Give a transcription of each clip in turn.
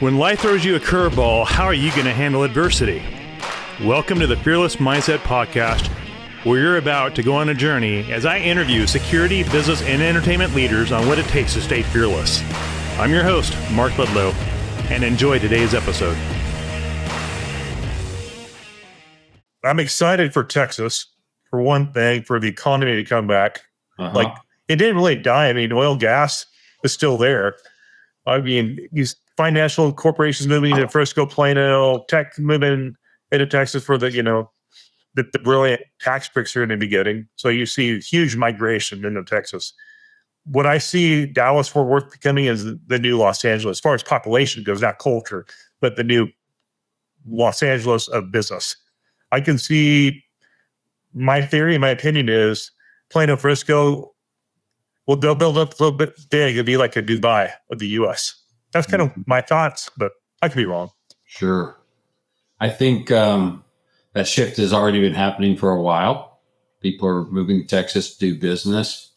When life throws you a curveball, how are you going to handle adversity? Welcome to the Fearless Mindset Podcast, where you're about to go on a journey as I interview security, business, and entertainment leaders on what it takes to stay fearless. I'm your host, Mark Ledlow, and enjoy today's episode. I'm excited for Texas, for one thing, for the economy to come back. Like, it didn't really die. I mean, oil, gas is still there. I mean, you financial corporations moving into Frisco, Plano, tech moving into Texas for the brilliant tax breaks you're going to be getting. So you see huge migration into Texas. What I see Dallas Fort Worth becoming is the new Los Angeles, as far as population goes, not culture, but the new Los Angeles of business. I can see, my theory, my opinion is Plano, Frisco, well, they'll build up a little bit big. It'll be like a Dubai of the U.S. That's kind of my thoughts, but I could be wrong. Sure. I think that shift has already been happening for a while. People are moving to Texas to do business.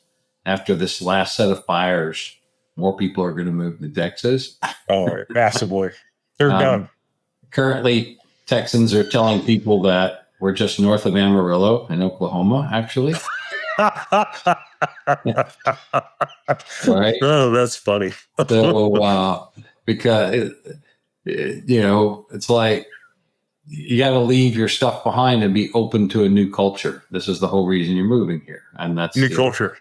After this last set of fires, more people are going to move to Texas. Oh, massively. They're done. Currently, Texans are telling people that we're just north of Amarillo in Oklahoma, actually. Right? Oh, that's funny. So, because, it's like you got to leave your stuff behind and be open to a new culture. This is the whole reason you're moving here. And that's new culture.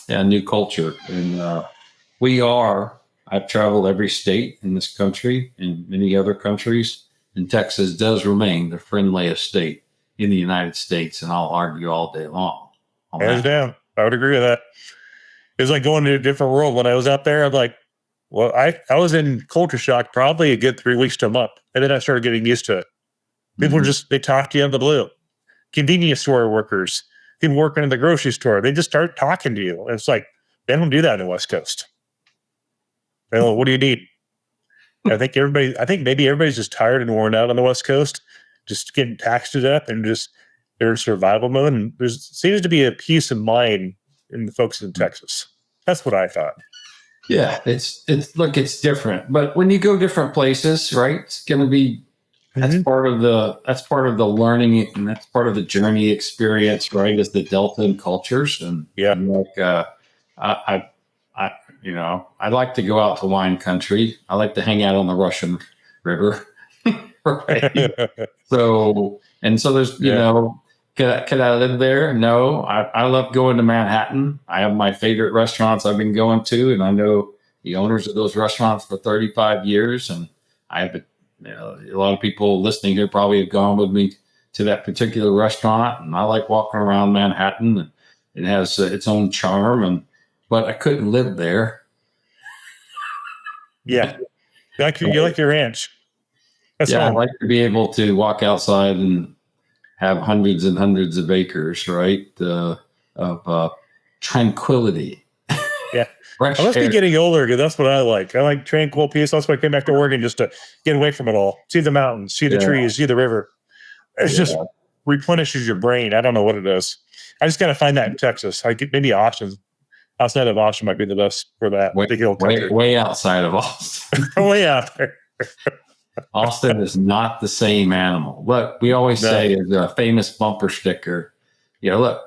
Yeah, new culture. And I've traveled every state in this country and many other countries. And Texas does remain the friendliest state in the United States. And I'll argue all day long. Hands down. I would agree with that. It was like going to a different world. When I was out there, I'm like, well, I was in culture shock probably a good 3 weeks to a month. And then I started getting used to it. People they talk to you out of the blue. Convenience store workers, people working in the grocery store, they just start talking to you. And it's like, they don't do that in the West Coast. Well, what do you need? I think maybe everybody's just tired and worn out on the West Coast, just getting taxed to death and just they're in survival mode. And there seems to be a peace of mind in the folks in Texas. That's what I thought. Yeah, it's different. But when you go different places, right, it's going to be, that's part of the learning, and that's part of the journey experience, right, is the delta in cultures. And I'd like to go out to wine country. I like to hang out on the Russian River. Right? So there's, could I live there? No. I love going to Manhattan. I have my favorite restaurants I've been going to, and I know the owners of those restaurants for 35 years. And I have a lot of people listening here probably have gone with me to that particular restaurant, and I like walking around Manhattan. And it has its own charm, but I couldn't live there. Yeah, you like your ranch. That's I'd like to be able to walk outside and have hundreds and hundreds of acres, right, of tranquility. Yeah. I must be getting older because that's what I like. I like tranquil peace. That's why I came back to Oregon, just to get away from it all. See the mountains, see the trees, see the river. It just replenishes your brain. I don't know what it is. I just got to find that in Texas. Maybe Austin. Outside of Austin might be the best for that. Way outside of Austin. Way out there. Austin is not the same animal. Look, we always say is a famous bumper sticker. Look,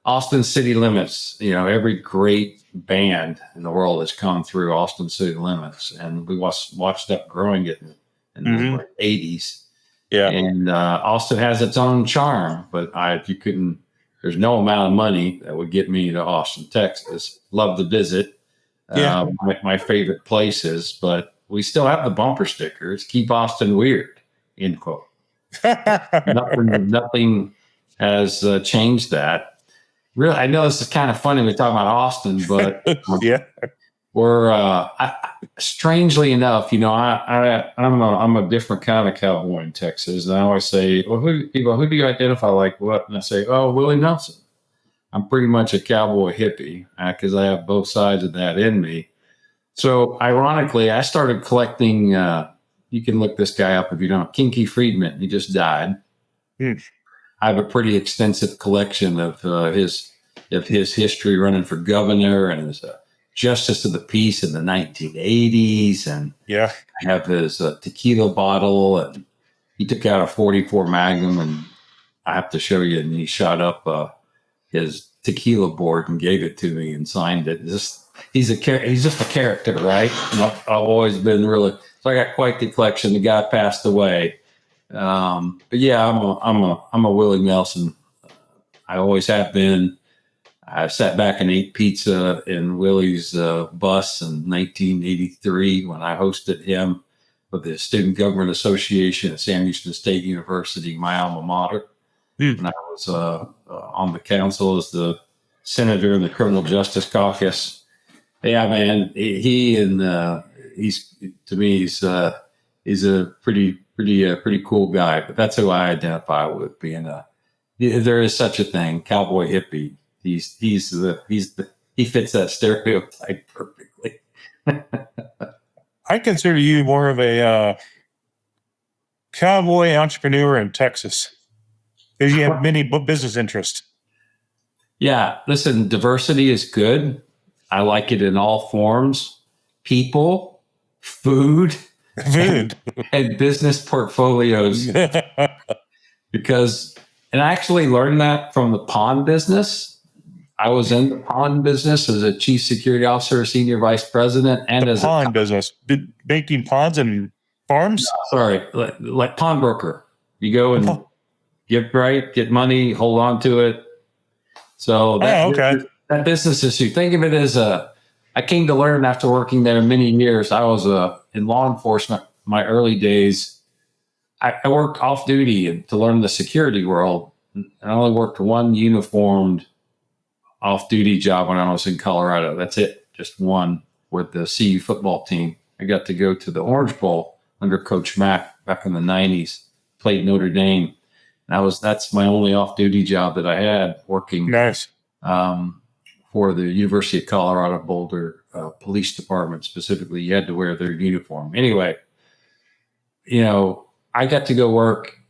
Austin city limits, every great band in the world has come through Austin city limits. And we watched that growing it in the 80s. Yeah. And Austin has its own charm, but there's no amount of money that would get me to Austin, Texas. Love to visit. My favorite places, but we still have the bumper stickers. Keep Austin weird, end quote. Nothing has changed that. Really, I know this is kind of funny. We talk about Austin, but we're strangely enough, I'm a different kind of cowboy in Texas. And I always say, well, who do you identify like what? And I say, oh, Willie Nelson. I'm pretty much a cowboy hippie because I have both sides of that in me. So ironically, I started collecting, you can look this guy up if you don't, Kinky Friedman. He just died. I have a pretty extensive collection of his history running for governor and his justice of the peace in the 1980s. And Yeah. I have his tequila bottle, and he took out a 44 Magnum, and I have to show you. And he shot up his tequila board and gave it to me and signed it. He's just a character, right? And I've always been really. So I got quite the collection. The guy passed away, but yeah, I'm a Willie Nelson. I always have been. I sat back and ate pizza in Willie's bus in 1983 when I hosted him with the Student Government Association at Sam Houston State University, my alma mater. And I was on the council as the senator in the Criminal Justice Caucus. Yeah, man, he's to me he's a pretty cool guy. But that's who I identify with, being there is such a thing, cowboy hippie. He fits that stereotype perfectly. I consider you more of a cowboy entrepreneur in Texas, because you have many business interests. Yeah, listen, diversity is good. I like it in all forms: people, food, and business portfolios. And I actually learned that from the pond business. I was in the pond business as a chief security officer, senior vice president, and as pond business, making ponds and farms. Sorry, like pawnbroker. You go and get money, hold on to it. So that business issue. Think of it as I came to learn after working there many years. I was in law enforcement. My early days, I worked off duty to learn the security world. I only worked one uniformed off-duty job when I was in Colorado. That's it. Just one with the CU football team. I got to go to the Orange Bowl under Coach Mack back in the 90s, played Notre Dame. And that's my only off-duty job that I had, working for the University of Colorado Boulder Police Department specifically. You had to wear their uniform. Anyway, I got to go work.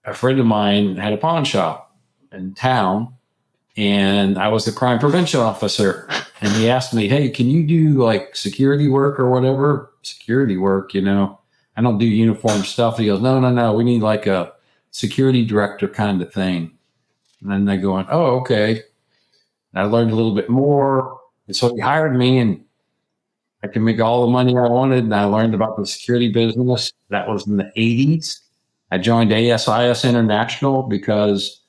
A friend of mine had a pawn shop in town, and I was the crime prevention officer. And he asked me, "Hey, can you do like security work or whatever?" Security work, I don't do uniform stuff. He goes, No. We need like a security director kind of thing. And then they go on, "Oh, okay." And I learned a little bit more. And so he hired me, and I could make all the money I wanted. And I learned about the security business. That was in the 80s. I joined ASIS International because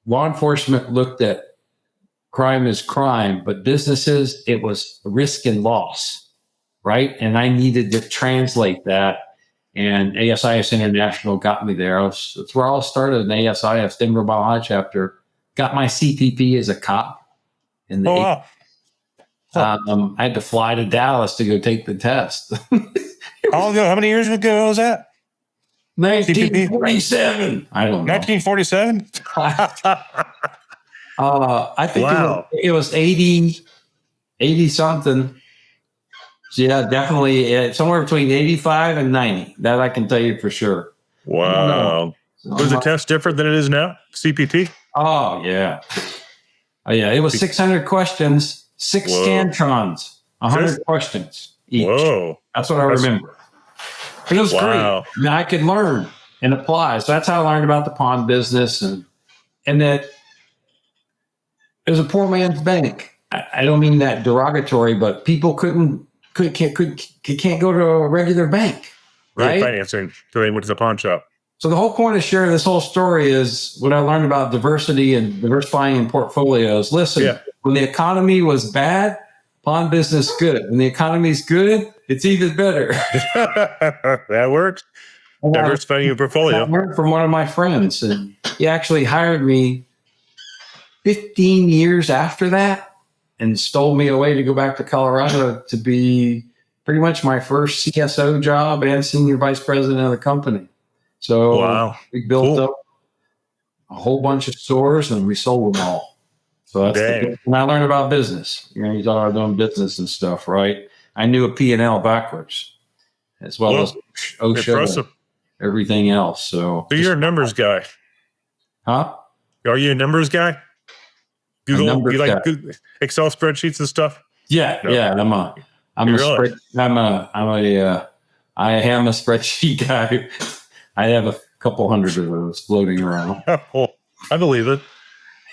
law enforcement looked at crime as crime, but businesses, it was risk and loss, right? And I needed to translate that. And ASIS International got me there. That's where I all started in ASIS, Denver Mile High chapter. Got my CPP as a cop in the 80s. Wow. I had to fly to Dallas to go take the test. How many years ago was that? 1947. I don't know. 1947? I think it was 80 something. So yeah, definitely somewhere between 85 and 90. That I can tell you for sure. Wow. Was the test different than it is now? CPT? Oh, yeah. It was 600 questions, 6 Scantrons, 100 questions each. Whoa. That's what I remember. But it was great. I mean, I could learn and apply. So that's how I learned about the pawn business, and that it was a poor man's bank. I don't mean that derogatory, but people can't go to a regular bank, right? Financing, so they went to the pawn shop. So the whole point of sharing this whole story is what I learned about diversity and diversifying in portfolios. Listen, when the economy was bad, pawn business good. When the economy's good, it's even better. That works. Diversifying your portfolio. I learned from one of my friends, and he actually hired me 15 years after that and stole me away to go back to Colorado to be pretty much my first CSO job and senior vice president of the company. So we built up a whole bunch of stores and we sold them all. So that's when I learned about business. You talk about doing business and stuff, right? I knew a P&L backwards as well as OSHA and everything else. So you're a numbers guy. Huh? Are you a numbers guy? Google, you like Excel spreadsheets and stuff? Yeah, No. yeah. I am a spreadsheet guy. I have a couple hundred of those floating around. Oh, I believe it.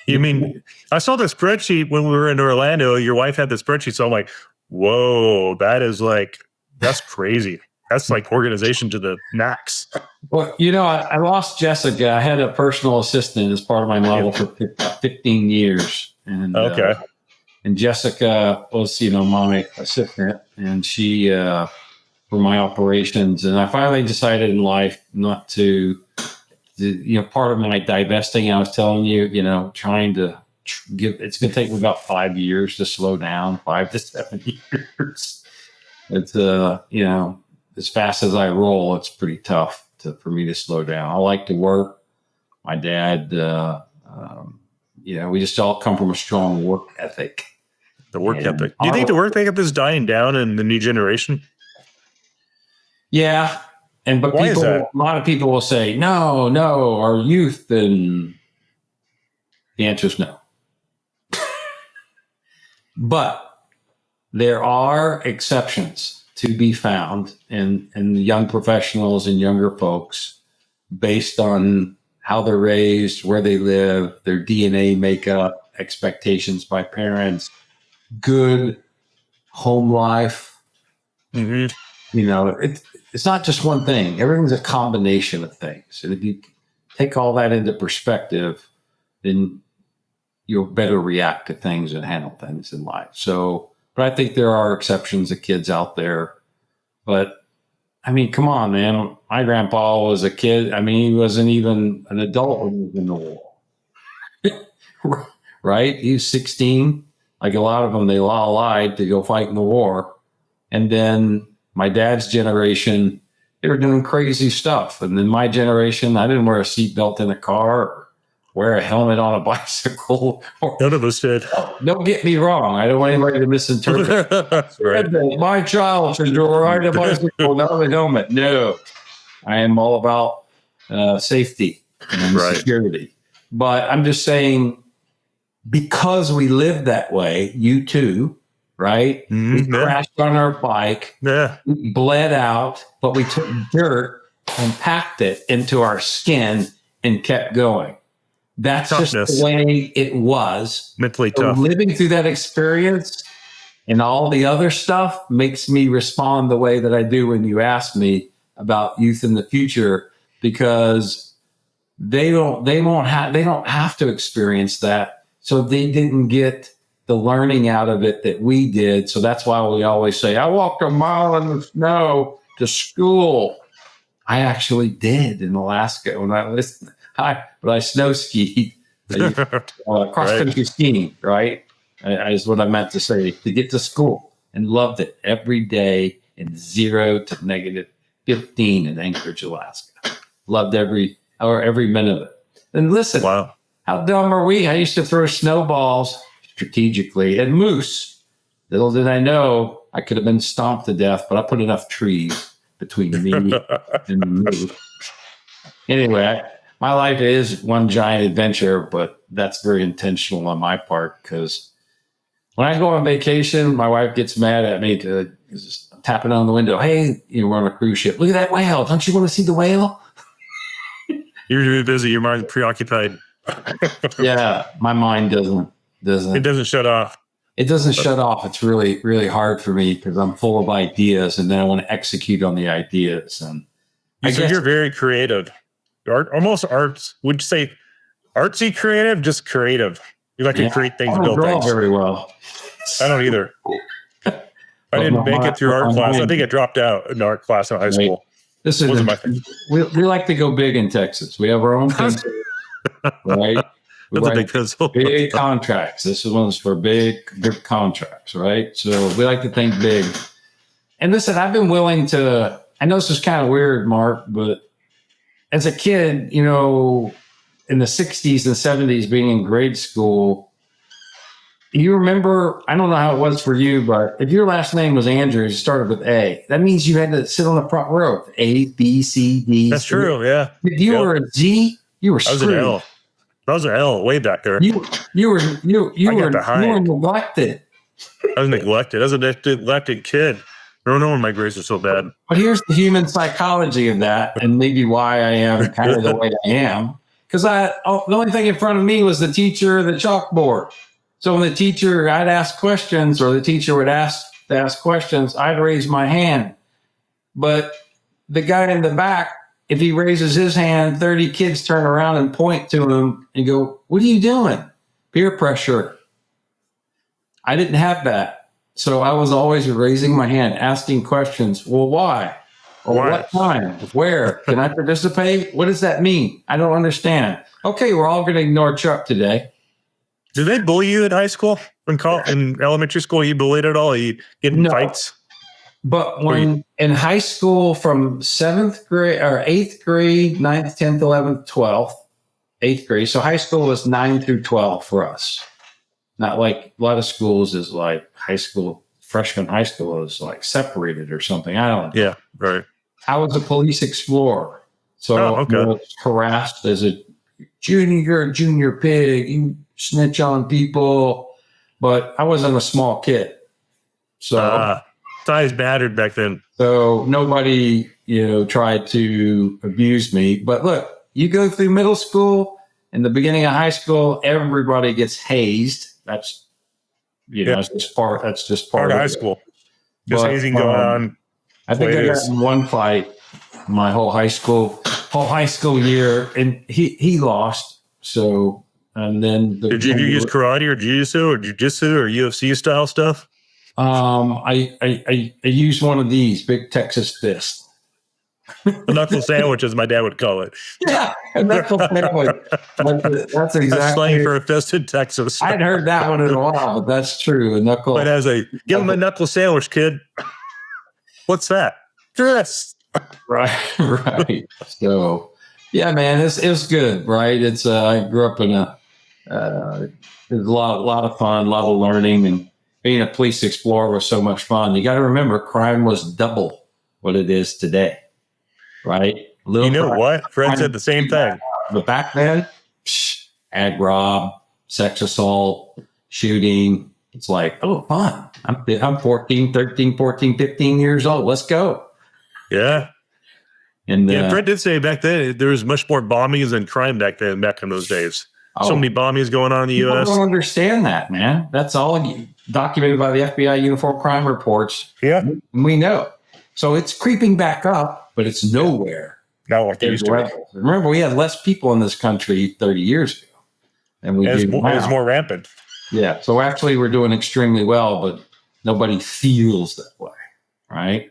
You mean, I saw the spreadsheet when we were in Orlando. Your wife had the spreadsheet. So I'm like, whoa, that's crazy. That's like organization to the max. Well, I lost Jessica. I had a personal assistant as part of my model for 15 years. And, Okay. and Jessica was, my assistant, and she, for my operations. And I finally decided in life not to, part of my divesting, I was telling you, trying to it's going to take me about 5 years to slow down, 5 to 7 years. It's, as fast as I roll, it's pretty tough for me to slow down. I like to work. My dad, we just all come from a strong work ethic. The work ethic. Do you think the work ethic is dying down in the new generation? Yeah. But why is that? A lot of people will say, no, our youth, and the answer is no. But there are exceptions to be found in young professionals and younger folks based on how they're raised, where they live, their DNA makeup, expectations by parents, good home life. Mm-hmm. It's not just one thing. Everything's a combination of things. And if you take all that into perspective, then you'll better react to things and handle things in life. So, but I think there are exceptions of kids out there. But I mean, come on, man. My grandpa was a kid. I mean, he wasn't even an adult when he was in the war. Right? He was 16. Like a lot of them, they all lied to go fight in the war. And then my dad's generation, they were doing crazy stuff. And then my generation, I didn't wear a seatbelt in a car or wear a helmet on a bicycle. None of us did. Don't get me wrong. I don't want anybody to misinterpret. Right. My child should ride a bicycle, not a helmet. No, I am all about safety and security. But I'm just saying, because we live that way, you too, right? We crashed on our bike, we bled out, but we took dirt and packed it into our skin and kept going. That's Toughness. Just the way it was. Mentally tough. Living through that experience and all the other stuff makes me respond the way that I do when you ask me about youth in the future, because they don't have to experience that. So they didn't get the learning out of it that we did. So that's why we always say, I walked a mile in the snow to school. I actually did in Alaska when I snow skied, cross country skiing, right? Is what I meant to say, to get to school, and loved it every day in 0 to -15 in Anchorage, Alaska. Loved every minute of it. And listen, how dumb are we? I used to throw snowballs strategically at moose. Little did I know I could have been stomped to death, but I put enough trees between me and the moose. Anyway, my life is one giant adventure, but that's very intentional on my part, because when I go on vacation, my wife gets mad at me to tapping on the window. Hey, we're on a cruise ship. Look at that whale. Don't you want to see the whale? You're really busy. Your mind's preoccupied. Yeah, my mind doesn't. It doesn't shut off. It doesn't shut off. It's really, really hard for me because I'm full of ideas, and then I want to execute on the ideas. And you're very creative. Almost arts. Would you say artsy creative? Just creative. You like to create things, build things. Very well. I don't either. I didn't make it through art class. I think I dropped out in art class in high school. Listen, wasn't my thing. We like to go big in Texas. We have our own pencil, right? That's a big pencil. Big contracts. This is one's for big contracts, right? So we like to think big. And listen, I've been willing to. I know this is kind of weird, Mark, but as a kid, in the 60s and 70s, being in grade school, you remember, I don't know how it was for you, but if your last name was Andrews, you started with A. That means you had to sit on the front row. A, B, C, D. That's true, yeah. If you were a G, you were screwed. I was an L. I was an L way back there. You were neglected. I was neglected. I was a neglected kid. I don't know when my grades are so bad. But here's the human psychology of that, and maybe why I am kind of the way I am. Because the only thing in front of me was the teacher, the chalkboard. So when the teacher, I'd ask questions, or the teacher would ask questions, I'd raise my hand. But the guy in the back, if he raises his hand, 30 kids turn around and point to him and go, "What are you doing?" Peer pressure. I didn't have that. So I was always raising my hand, asking questions. Well, why? Or what time? Where? Can I participate? What does that mean? I don't understand. Okay, we're all going to ignore Chuck today. Did they bully you in high school? In elementary school, you bullied at all? You get in fights? But when in high school, from 7th grade or 8th grade, 9th, 10th, 11th, 12th, 8th grade. So high school was 9 through 12 for us. Not like a lot of schools is like high school, freshman high school is like separated or something. I don't know. Yeah, right. I was a police explorer. So I was harassed as a junior pig, you snitch on people. But I wasn't a small kid. So size mattered back then. So nobody, tried to abuse me. But look, you go through middle school, in the beginning of high school, everybody gets hazed. That's, that's just part of high school. Just hazing going on. I think I got in one fight my whole high school year, and he lost. So, and then did you use karate or jiu-jitsu or UFC style stuff? I used one of these big Texas fists. A knuckle sandwich, as my dad would call it. Yeah, a knuckle sandwich. That's exactly. That's slang for a fist in Texas. I hadn't heard that one in a while, but that's true. A knuckle. But give him a knuckle sandwich, kid. What's that? Dress. Right. So, yeah, man, it was good, right? It's I grew up in it was a lot of fun, a lot of learning, and being a police explorer was so much fun. You got to remember, crime was double what it is today. Right? What? Fred said the same thing. But back then, ag rob, sex assault, shooting. It's like, oh, fun. I'm 13, 14, 15 years old. Let's go. Yeah. And Fred did say back then there was much more bombings than crime back in those days. So many bombings going on in the U.S. I don't understand that, man. That's all documented by the FBI Uniform Crime Reports. Yeah. We know. So it's creeping back up, but it's nowhere. Now like it used to. Remember, we had less people in this country 30 years ago than we do now. It's more rampant. Yeah. So actually, we're doing extremely well, but nobody feels that way, right?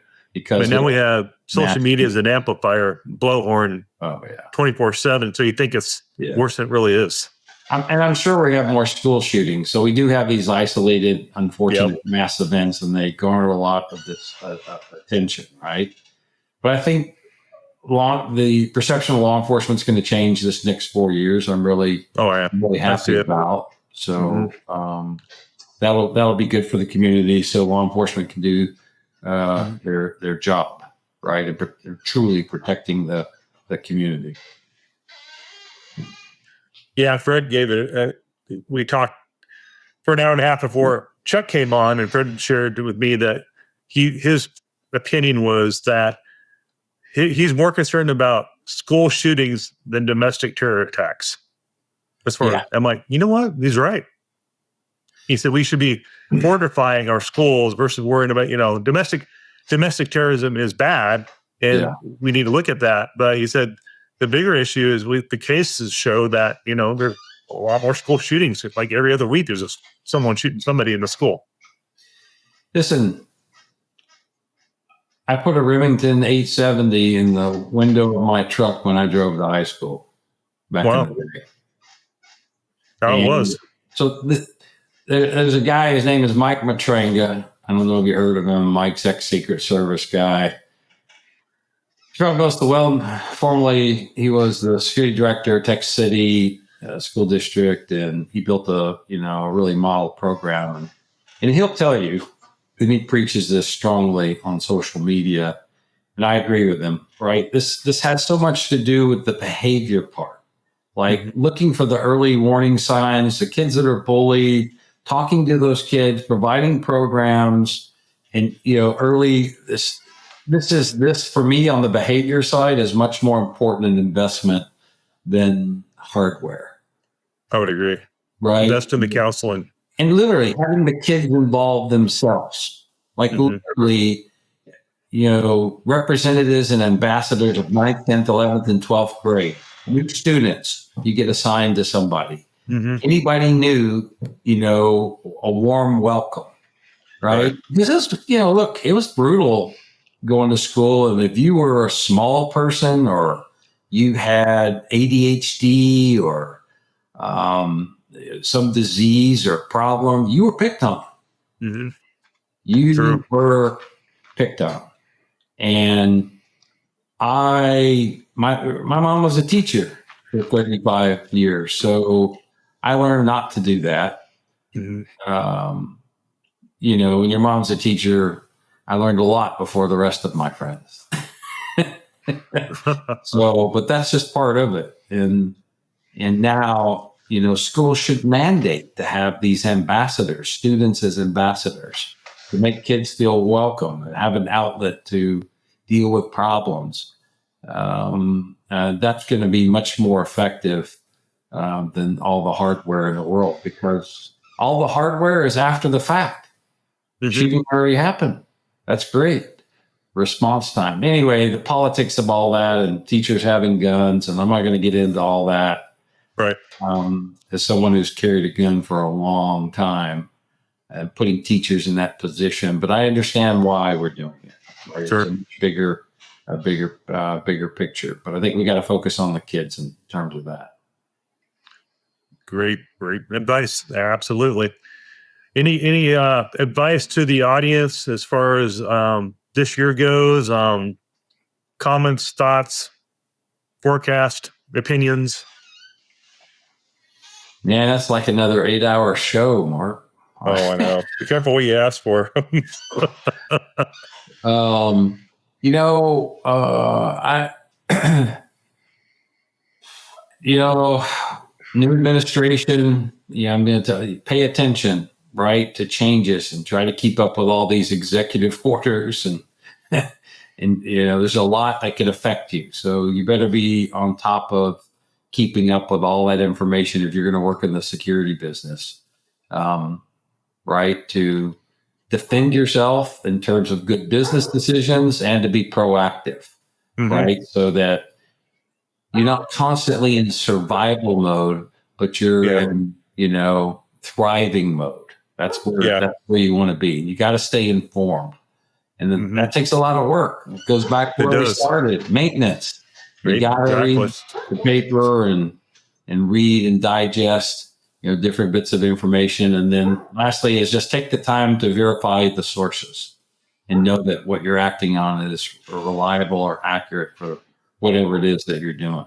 But now we have social media as an amplifier, blowhorn, 24/7. So you think it's worse than it really is. And I'm sure we have more school shootings. So we do have these isolated, unfortunate mass events, and they garner a lot of this attention, right? But I think the perception of law enforcement is going to change this next 4 years. I'm really happy about. So that'll be good for the community. So law enforcement can do their job, right? And they're truly protecting the community. Yeah, Fred gave it. We talked for an hour and a half before Chuck came on, and Fred shared with me that his opinion was that he's more concerned about school shootings than domestic terror attacks. I'm like, you know what? He's right. He said we should be fortifying our schools versus worrying about, domestic terrorism is bad, and we need to look at that. But he said the bigger issue is the cases show that, there's a lot more school shootings. Like every other week, there's someone shooting somebody in the school. Listen, I put a Remington 870 in the window of my truck when I drove to high school back in the day. How it was. So there's a guy, his name is Mike Matrenga. I don't know if you heard of him. Mike's ex-Secret Service guy. Formerly, he was the security director of Texas City School District, and he built a really model program. And he'll tell you, and he preaches this strongly on social media, and I agree with him, right? This has so much to do with the behavior part, like looking for the early warning signs, the kids that are bullied, talking to those kids, providing programs, and early this for me on the behavior side is much more important an investment than hardware. I would agree. Right. Invest in the counseling. And literally having the kids involved themselves. Like literally, representatives and ambassadors of 9th, 10th, 11th, and 12th grade. New students, you get assigned to somebody. Anybody new, a warm welcome. Right? Because look, it was brutal going to school. And if you were a small person or you had ADHD or some disease or problem, you were picked on. You were picked on. And my mom was a teacher for 35 years. So I learned not to do that. When your mom's a teacher, I learned a lot before the rest of my friends. But that's just part of it. And now, schools should mandate to have these ambassadors, students as ambassadors, to make kids feel welcome and have an outlet to deal with problems. That's going to be much more effective than all the hardware in the world, because all the hardware is after the fact. Shooting already happened. That's great. Response time. Anyway, the politics of all that and teachers having guns, and I'm not going to get into all that. Right. As someone who's carried a gun for a long time, putting teachers in that position, but I understand why we're doing it. Right? Sure. It's a bigger picture, but I think we got to focus on the kids in terms of that. Great advice. Absolutely. Any advice to the audience as far as this year goes? Comments, thoughts, forecast, opinions? Man, that's like another 8-hour show, Mark. Oh, I know. Be careful what you ask for. New administration, I'm going to tell you, pay attention, right, to changes and try to keep up with all these executive orders. And there's a lot that could affect you. So you better be on top of keeping up with all that information if you're going to work in the security business, right, to defend yourself in terms of good business decisions and to be proactive, right, so that you're not constantly in survival mode, but you're in, thriving mode. That's where you want to be. You got to stay informed. And then that takes a lot of work. It goes back to where we started. Maintenance. You got to read the paper and read and digest, different bits of information. And then lastly is just take the time to verify the sources and know that what you're acting on is reliable or accurate for whatever it is that you're doing.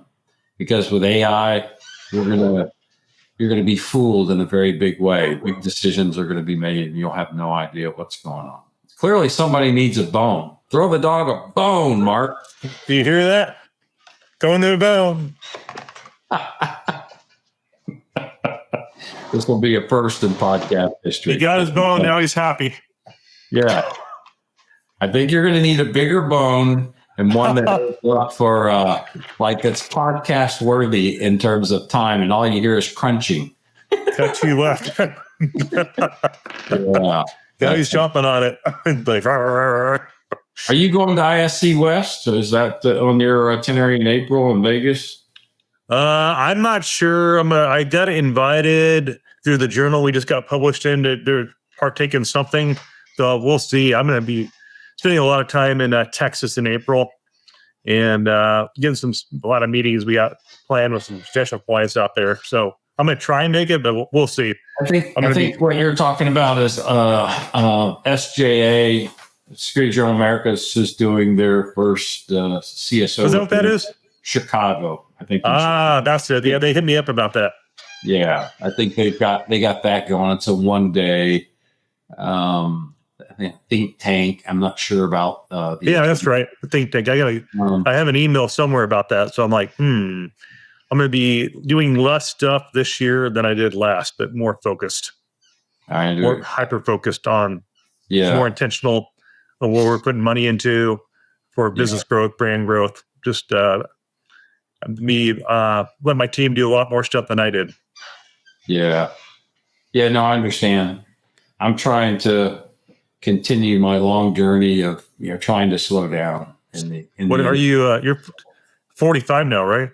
Because with AI, you're going to be fooled in a very big way. Big decisions are going to be made and you'll have no idea what's going on. Clearly somebody needs a bone. Throw the dog a bone, Mark. Do you hear that? Going to the bone. This will be a first in podcast history. He got his bone. Now he's happy. Yeah. I think you're going to need a bigger bone and one that for it's podcast worthy in terms of time. And all you hear is crunching. Got you left. Yeah. Now he's jumping on it. Are you going to ISC West? Is that on your itinerary in April in Vegas? I'm not sure. I got invited through the journal we just got published in. They're partaking something. So we'll see. I'm going to be spending a lot of time in Texas in April and getting a lot of meetings we got planned with some potential clients out there. So I'm going to try and make it, but we'll see. I think what you're talking about is SJA, Security Journal Americas, is doing their first CSO. Is that what that is? Chicago, I think. That's it. Yeah, they hit me up about that. Yeah, I think they got that going. It's a 1 day think tank. I'm not sure about. That's right. Think tank. I have an email somewhere about that. So I'm like, I'm going to be doing less stuff this year than I did last, but more focused. more hyper focused on, more intentional on what we're putting money into for business growth, brand growth. Just let my team do a lot more stuff than I did. Yeah. Yeah, no, I understand. I'm trying to continue my long journey of, trying to slow down. What are you? You're 45 now, right?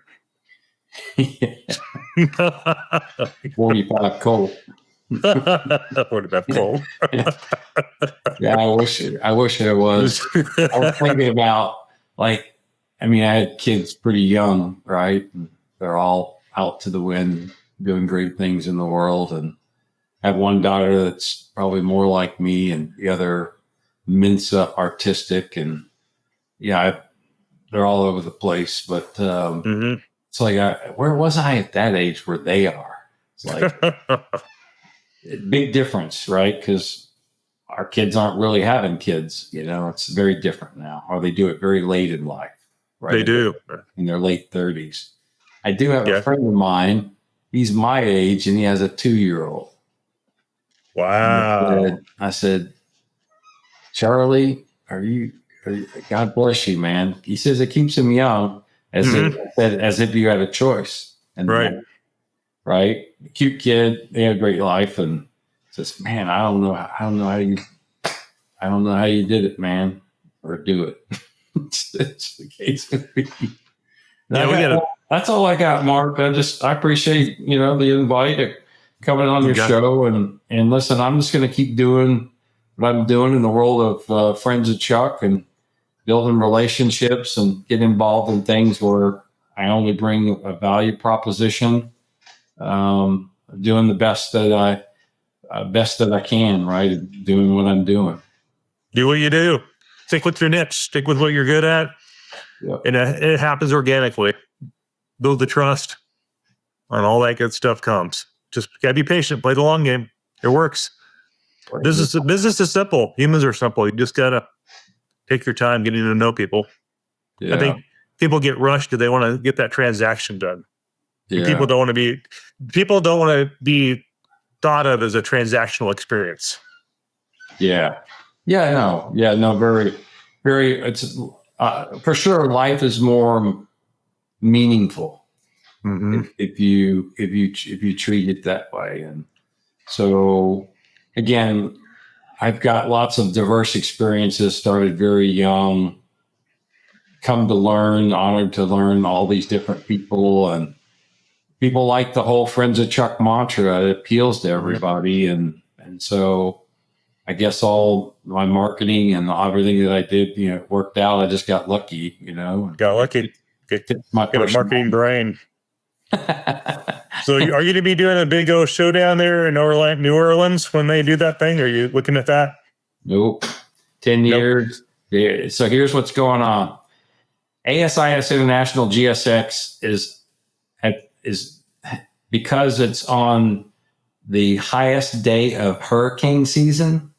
45 cold. 45 cold. Yeah, I wish I was. I was thinking about, I had kids pretty young, right? And they're all out to the wind, doing great things in the world, and I have one daughter that's probably more like me, and the other Mensa artistic, and they're all over the place. But it's like, where was I at that age where they are? It's like big difference, right? Because our kids aren't really having kids. It's very different now, or they do it very late in life. Right? They do in their late 30s. I do have a friend of mine. He's my age, and he has a 2-year-old. Wow. I said, Charlie, God bless you, man. He says it keeps him young, as if you had a choice. And right. Cute kid. They had a great life, and says, man, I don't know how you did it, man, or do it. It's the case with me. That's all I got, Mark. I appreciate, the invite to coming on your show, and listen, I'm just going to keep doing what I'm doing in the world of Friends of Chuck, and building relationships and get involved in things where I only bring a value proposition, doing the best that I can, right? Doing what I'm doing. Do what you do. Stick with your niche. Stick with what you're good at. Yep. And it happens organically. Build the trust, and all that good stuff comes. Just gotta be patient. Play the long game. It works. Business is simple. Humans are simple. You just gotta take your time getting to know people. Yeah. I think people get rushed because they want to get that transaction done. Yeah. People don't want to be thought of as a transactional experience. Yeah. Yeah. No. Yeah. No. Very, very. It's for sure. Life is more meaningful if you treat it that way. And so, again, I've got lots of diverse experiences. Started very young. Come to learn, honored to learn all these different people, and people like the whole Friends of Chuck mantra. It appeals to everybody, and so I guess all my marketing and everything that I did, worked out. I just got lucky, Got lucky. Get a marketing brain. So are you going to be doing a big old showdown there in New Orleans when they do that thing? Are you looking at that? Nope. 10 years. Yeah. So here's what's going on. ASIS International GSX is because it's on the highest day of hurricane season,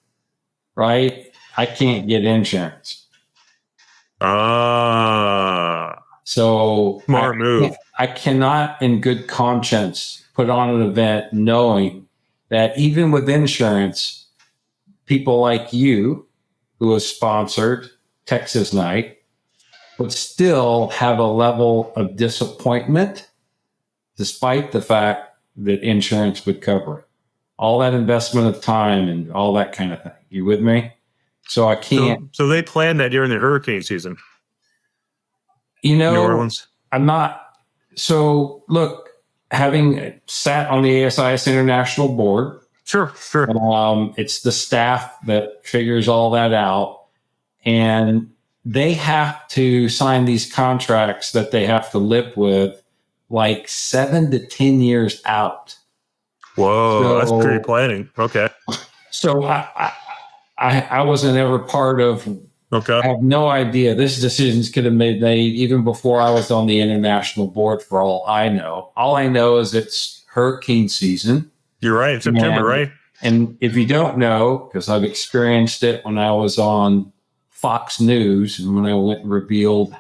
right? I can't get insurance. So smart move. I cannot in good conscience put on an event knowing that even with insurance, people like you who have sponsored Texas Night would still have a level of disappointment despite the fact that insurance would cover it. All that investment of time and all that kind of thing. You with me? So I can't. So they planned that during the hurricane season. New Orleans. I'm not. So look, having sat on the ASIS International board. Sure. It's the staff that figures all that out. And they have to sign these contracts that they have to live with like 7 to 10 years out. Whoa, that's pre-planning. Okay. So I wasn't ever part of. Okay. I have no idea. This decisions could have been made even before I was on the international board. For all I know is it's hurricane season. You're right. It's September, right? And if you don't know, because I've experienced it when I was on Fox News and when I went and revealed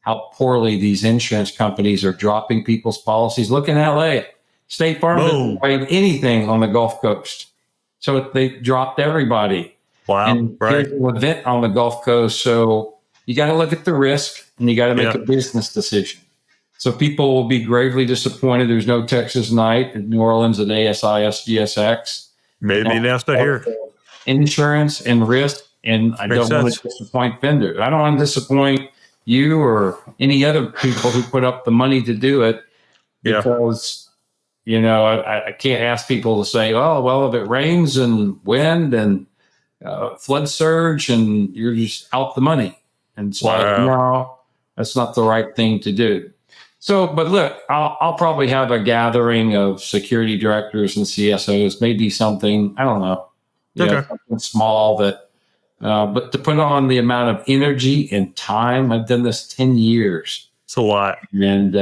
how poorly these insurance companies are dropping people's policies. Look in LA. State Farm doesn't write anything on the Gulf Coast. So they dropped everybody. Wow. And here's an event on the Gulf Coast. So you got to look at the risk and you got to make a business decision. So people will be gravely disappointed. There's no Texas night in New Orleans at ASIS GSX. Maybe they announced it here. Insurance and risk. And I don't want to disappoint vendors. I don't want to disappoint you or any other people who put up the money to do it because, I can't ask people to say, oh, well, if it rains and wind and flood surge and you're just out the money. And it's like, no, that's not the right thing to do. So, but look, I'll probably have a gathering of security directors and CSOs, maybe something, I don't know, something small that, but to put on the amount of energy and time, I've done this 10 years. It's a lot. And,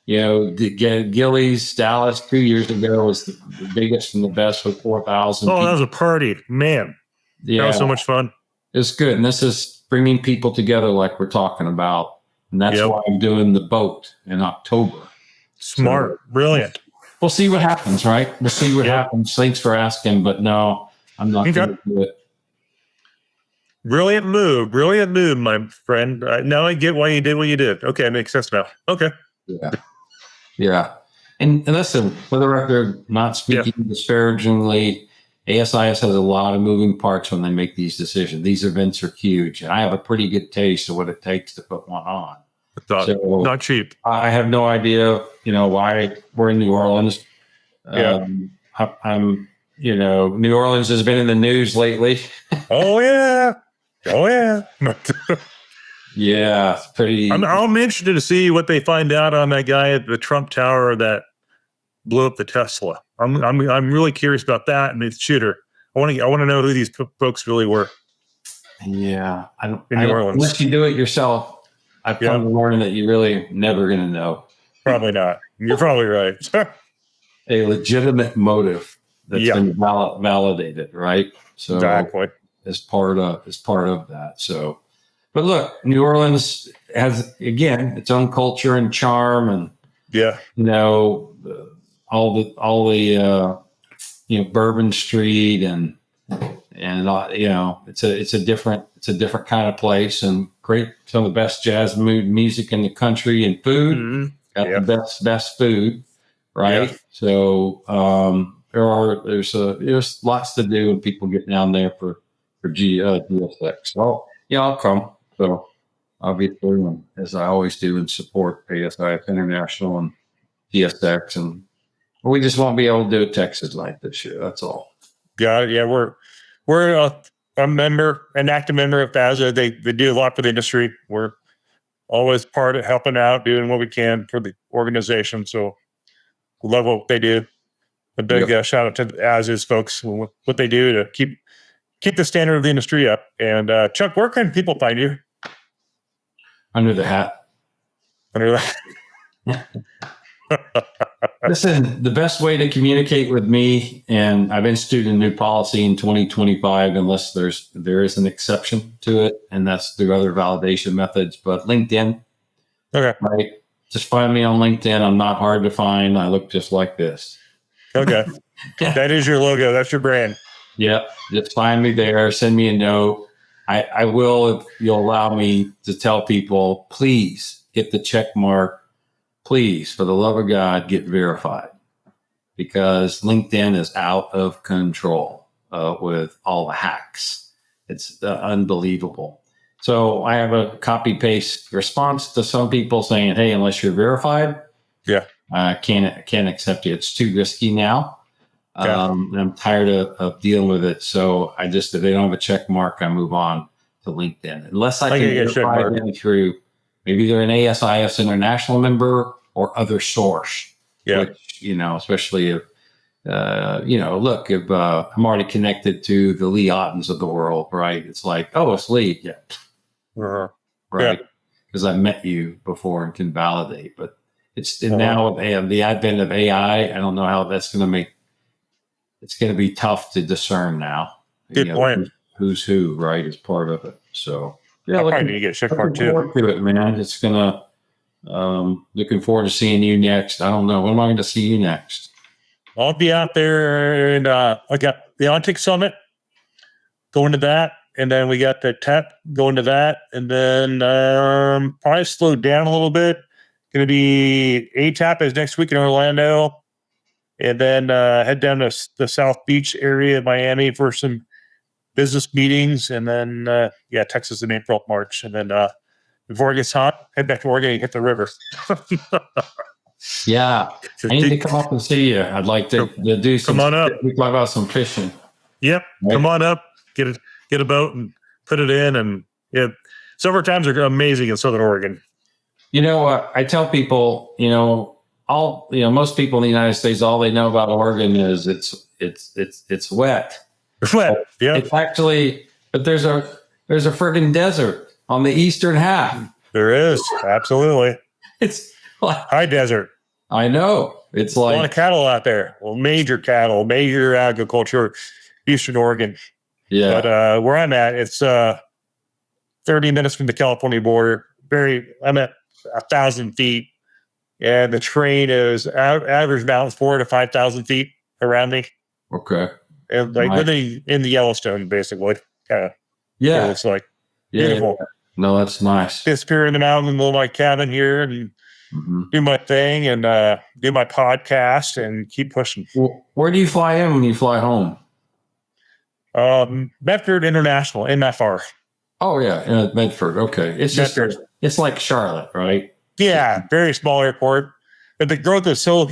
Gillies, Dallas 2 years ago was the biggest and the best with 4,000 people. That was a party, man. Yeah. That was so much fun. It's good. And this is bringing people together like we're talking about. And that's why I'm doing the boat in October. Smart. So, brilliant. We'll see what happens, right? We'll see what happens. Thanks for asking, but no, I'm not going to do it. Brilliant move, my friend. Now I get why you did what you did. Okay, it makes sense now. Okay. Yeah. And listen, for the record, not speaking disparagingly, ASIS has a lot of moving parts when they make these decisions. These events are huge, and I have a pretty good taste of what it takes to put one on. So not cheap. I have no idea, why we're in New Orleans. New Orleans has been in the news lately. Oh yeah. Yeah, it's pretty. I'm interested to see what they find out on that guy at the Trump Tower that blew up the Tesla. I'm really curious about that and the shooter. I want to know who these folks really were. Yeah, unless you do it yourself, I've come to learn that you're really never going to know. Probably not. You're probably right. A legitimate motive that's been validated, right? So exactly. As part of that. So, but look, New Orleans has again its own culture and charm, and all the Bourbon Street and it's a different kind of place and great, some of the best jazz music in the country and food. Got the best food, right? So there's lots to do when people get down there for GSX. So I'll come. So obviously, as I always do, and support ASIS International and GSX, and we just won't be able to do a Texas night this year. That's all. Yeah, we're an active member of FASA. They do a lot for the industry. We're always part of helping out, doing what we can for the organization. So we love what they do. A big shout out to the ASIS folks, what they do to keep the standard of the industry up. And Chuck, where can people find you? Under the hat. Listen, the best way to communicate with me, and I've instituted a new policy in 2025, unless there is an exception to it, and that's through other validation methods, but LinkedIn. Okay. Right. Just find me on LinkedIn. I'm not hard to find. I look just like this. Okay. That is your logo. That's your brand. Yep. Just find me there. Send me a note. I will, if you'll allow me to tell people, please get the check mark. Please, for the love of God, get verified, because LinkedIn is out of control with all the hacks. It's unbelievable. So I have a copy paste response to some people saying, "Hey, unless you're verified, I can't accept you. It's too risky now." And I'm tired of dealing with it. So if they don't have a check mark, I move on to LinkedIn. Unless I can verify them through, maybe they're an ASIS International member or other source. Which, especially if, look, if I'm already connected to the Lee Ottens of the world, right? It's like, oh, it's Lee. Yeah. Right. Because I've met you before and can validate. But now with the advent of AI, I don't know how that's going to make. It's going to be tough to discern now. Good point. Who's who, right? Is part of it. So I probably need to get a check mark too. To it, man. It's gonna. Looking forward to seeing you next. I don't know when am I going to see you next. I'll be out there, and I got the ONTIC Summit, going to that. And then we got the TEP going to that. And then probably slowed down a little bit. Going to be ATAP is next week in Orlando. And then head down to the South Beach area of Miami for some business meetings. And then, Texas in April, March. And then before it gets hot, head back to Oregon and hit the river. Yeah. I need to come up and see you. I'd like to do some. Come on up. We talk about some fishing. Yep. Right? Come on up. Get a boat and put it in. And summer times are amazing in Southern Oregon. I tell people, most people in the United States, all they know about Oregon is it's wet. It's wet. Yeah. It's actually, but there's a friggin' desert on the eastern half. There is. Absolutely. It's like high desert. I know. It's like a lot of cattle out there. Well, major cattle, major agriculture, Eastern Oregon. Yeah. But where I'm at, it's 30 minutes from the California border. I'm at 1,000 feet, and the terrain is average mountains 4,000 to 5,000 feet around me. Okay. And living in the Yellowstone, basically. Yeah. It's like beautiful. Yeah. No, that's nice. Disappear in the mountain, in my cabin here, and do my thing, and do my podcast, and keep pushing. Well, where do you fly in when you fly home? Medford International, MFR. Oh yeah, Medford. Okay, it's Medford. It's like Charlotte, right? Yeah, very small airport. But the growth is so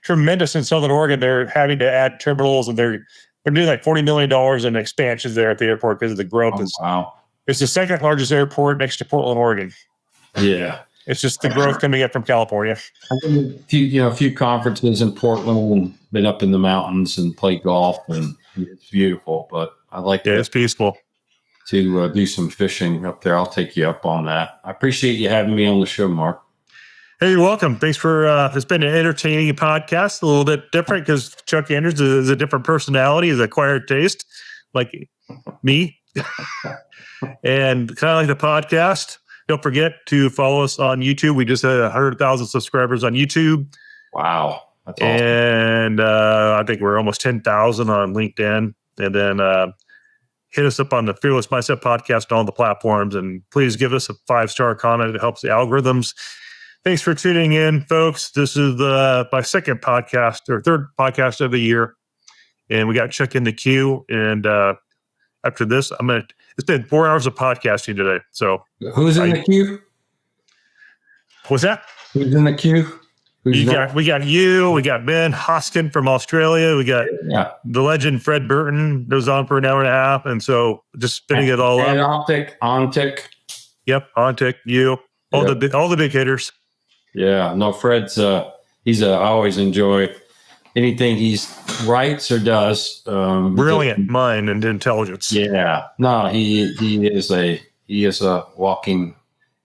tremendous in Southern Oregon. They're having to add terminals, and they're doing like $40 million in expansions there at the airport because of the growth. Wow! It's the second largest airport next to Portland, Oregon. Yeah, it's just the growth coming up from California. I've been to a few conferences in Portland, and been up in the mountains and played golf, and it's beautiful. But I like it's peaceful. To do some fishing up there. I'll take you up on that. I appreciate you having me on the show, Mark. Hey, you're welcome. Thanks for it's been an entertaining podcast, a little bit different because Chuck Andrews is a different personality, is acquired taste, like me. And kind of like the podcast. Don't forget to follow us on YouTube. We just had 100,000 subscribers on YouTube. Wow. That's awesome. And I think we're almost 10,000 on LinkedIn. And then hit us up on the Fearless Mindset podcast on all the platforms, and please give us a 5-star comment. It helps the algorithms. Thanks for tuning in, folks. This is my second podcast or third podcast of the year, and we got Chuck in the queue. And after this, it's been 4 hours of podcasting today. So who's in the queue? What's that? Who's in the queue? We got you. We got Ben Hoskin from Australia. We got the legend Fred Burton. That was on for an hour and a half, and so just spinning it all up. ONTIC. Yep, ONTIC. You. All the big hitters. Yeah. No, Fred's. I always enjoy anything he writes or does. Brilliant mind and intelligence. Yeah. No, he is a walking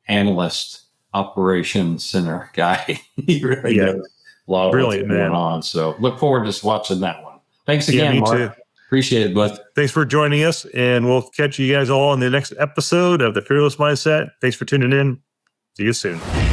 analyst. Operations center guy. He really does a lot of brilliant going on. So look forward to watching that one. Thanks again, Mark. Too. Appreciate it, bud. Thanks for joining us, and we'll catch you guys all in the next episode of the Fearless Mindset. Thanks for tuning in. See you soon.